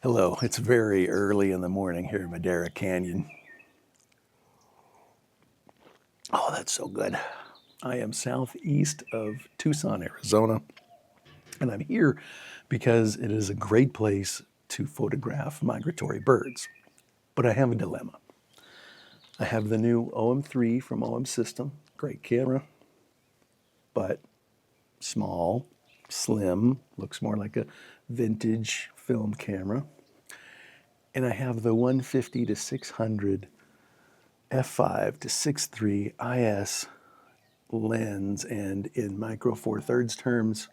Hello, it's very early in the morning here in Madera Canyon. Oh, that's so good. I am southeast of Tucson, Arizona, and I'm here because it is a great place to photograph migratory birds. But I have a dilemma. I have the new OM-3 from OM System, great camera, but small, slim, looks more like a vintage film camera. And I have the 150 to 600 f5 to 6.3 IS lens, and in micro four thirds terms,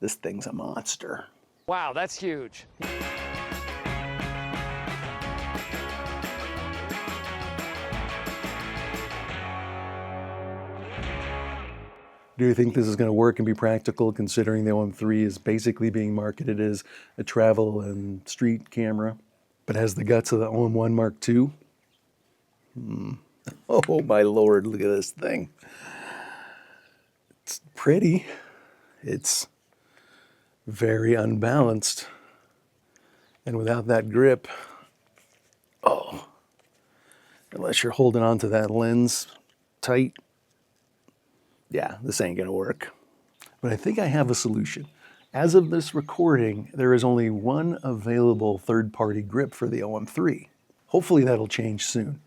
this thing's a monster. Wow, that's huge. Do you think this is going to work and be practical, considering the OM-3 is basically being marketed as a travel and street camera, but has the guts of the OM-1 Mark II? Oh my Lord, look at this thing. It's pretty. It's very unbalanced. And without that grip, oh, unless you're holding on to that lens tight, yeah, this ain't gonna work. But I think I have a solution. As of this recording, there is only one available third-party grip for the OM-3. Hopefully that'll change soon.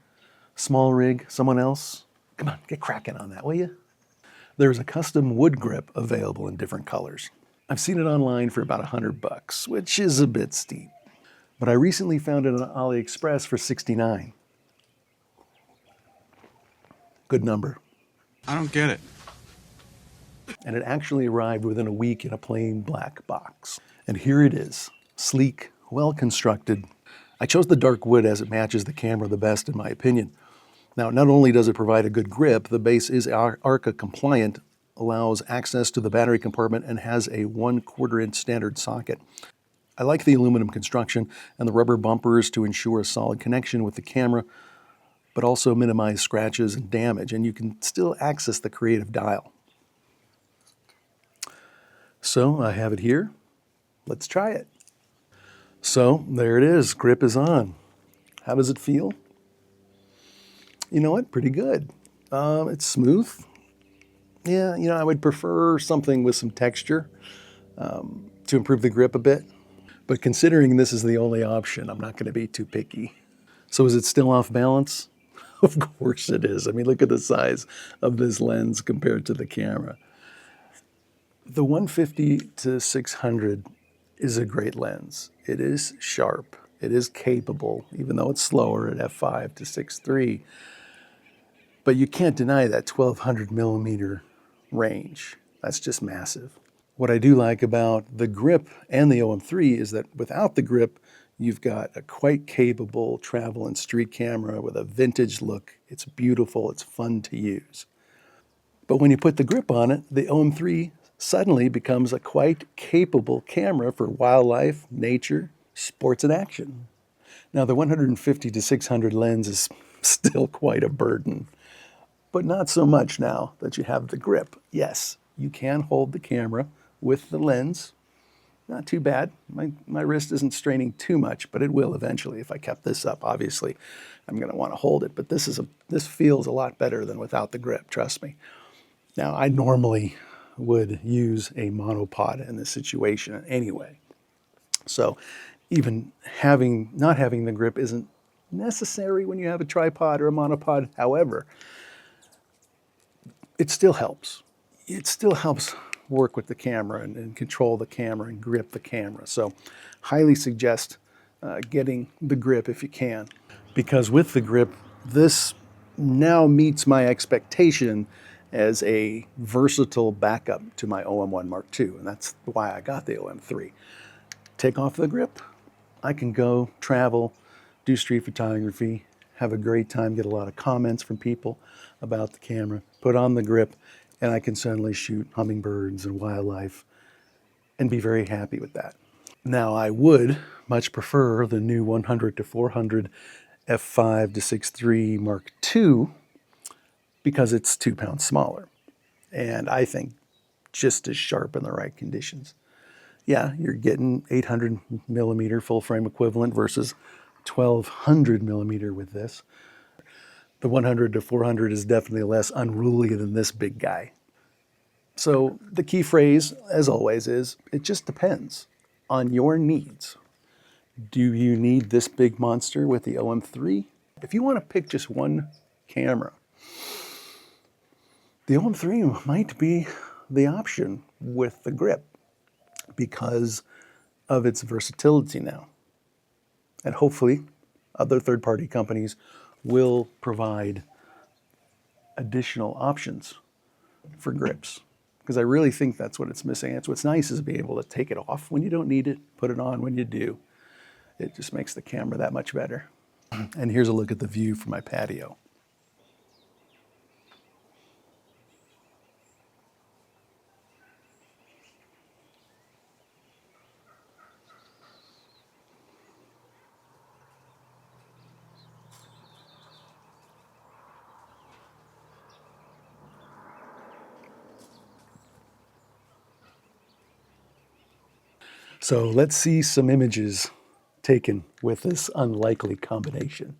Small rig, someone else? Come on, get cracking on that, will you? There's a custom wood grip available in different colors. I've seen it online for about $100, which is a bit steep. But I recently found it on AliExpress for $69. Good number. I don't get it. And it actually arrived within a week in a plain black box. And here it is, sleek, well constructed. I chose the dark wood as it matches the camera the best in my opinion. Now, not only does it provide a good grip, the base is ARCA compliant, allows access to the battery compartment, and has a 1/4 inch standard socket. I like the aluminum construction and the rubber bumpers to ensure a solid connection with the camera, but also minimize scratches and damage, and you can still access the creative dial. So I have it here. Let's try it. So there it is, grip is on. How does it feel? You know what, pretty good. It's smooth. Yeah, I would prefer something with some texture to improve the grip a bit. But considering this is the only option, I'm not gonna be too picky. So is it still off balance? Of course it is. I mean, look at the size of this lens compared to the camera. The 150 to 600 is a great lens. It is sharp. It is capable, even though it's slower at f5 to 6.3. But you can't deny that 1200 millimeter range. That's just massive. What I do like about the grip and the OM-3 is that without the grip, you've got a quite capable travel and street camera with a vintage look. It's beautiful, it's fun to use. But when you put the grip on it, the OM-3 suddenly becomes a quite capable camera for wildlife, nature, sports, and action. Now, the 150 to 600 lens is still quite a burden, but not so much now that you have the grip. Yes, you can hold the camera with the lens. Not too bad. My wrist isn't straining too much, but it will eventually if I kept this up. Obviously, I'm going to want to hold it, but this feels a lot better than without the grip, trust me. Now, I normally would use a monopod in this situation anyway. So even not having the grip isn't necessary when you have a tripod or a monopod. However, it still helps. It still helps work with the camera and control the camera and grip the camera. So highly suggest getting the grip if you can. Because with the grip, this now meets my expectation as a versatile backup to my OM-1 Mark II, and that's why I got the OM-3. Take off the grip, I can go travel, do street photography, have a great time, get a lot of comments from people about the camera, put on the grip, and I can suddenly shoot hummingbirds and wildlife and be very happy with that. Now, I would much prefer the new 100 to 400 f5 to 6.3 Mark II because it's 2 pounds smaller, and I think just as sharp in the right conditions. Yeah, you're getting 800 millimeter full frame equivalent versus 1200 millimeter with this. The 100 to 400 is definitely less unruly than this big guy. So the key phrase, as always, is it just depends on your needs. Do you need this big monster with the OM-3? If you want to pick just one camera, the OM-3 might be the option with the grip because of its versatility now. And hopefully other third-party companies will provide additional options for grips, because I really think that's what it's missing. That's what's nice, is being able to take it off when you don't need it, put it on when you do. It just makes the camera that much better. And here's a look at the view from my patio. So let's see some images taken with this unlikely combination.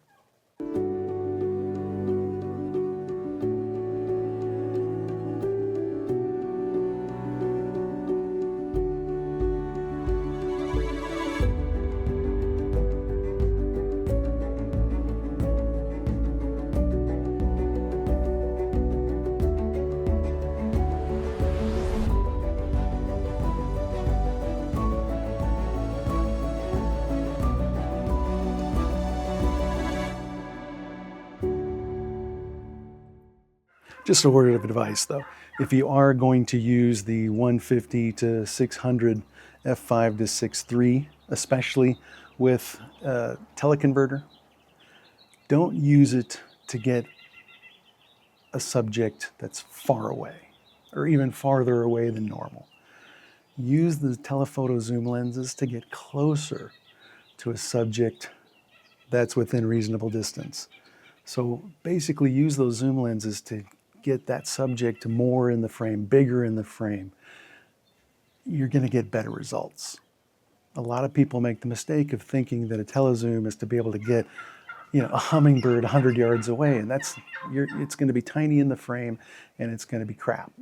Just a word of advice though, if you are going to use the 150 to 600 f5 to 6.3, especially with a teleconverter, don't use it to get a subject that's far away or even farther away than normal. Use the telephoto zoom lenses to get closer to a subject that's within reasonable distance. So basically use those zoom lenses to get that subject more in the frame, bigger in the frame. You're going to get better results. A lot of people make the mistake of thinking that a telezoom is to be able to get, a hummingbird 100 yards away, and it's going to be tiny in the frame and it's going to be crap.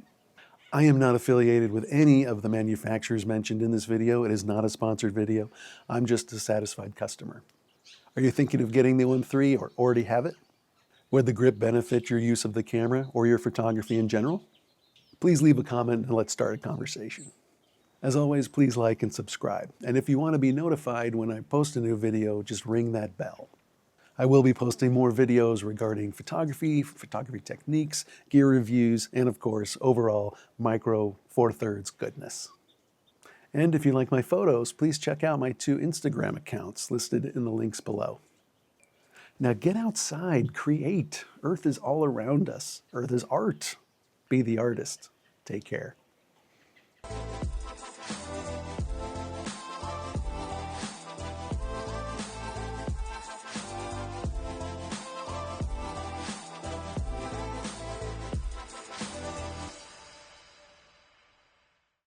I am not affiliated with any of the manufacturers mentioned in this video. It is not a sponsored video. I'm just a satisfied customer. Are you thinking of getting the OM-3 or already have it? Would the grip benefit your use of the camera or your photography in general? Please leave a comment and let's start a conversation. As always, please like and subscribe. And if you want to be notified when I post a new video, just ring that bell. I will be posting more videos regarding photography techniques, gear reviews, and of course, overall Micro Four Thirds goodness. And if you like my photos, please check out my 2 Instagram accounts listed in the links below. Now get outside, create. Earth is all around us. Earth is art. Be the artist. Take care.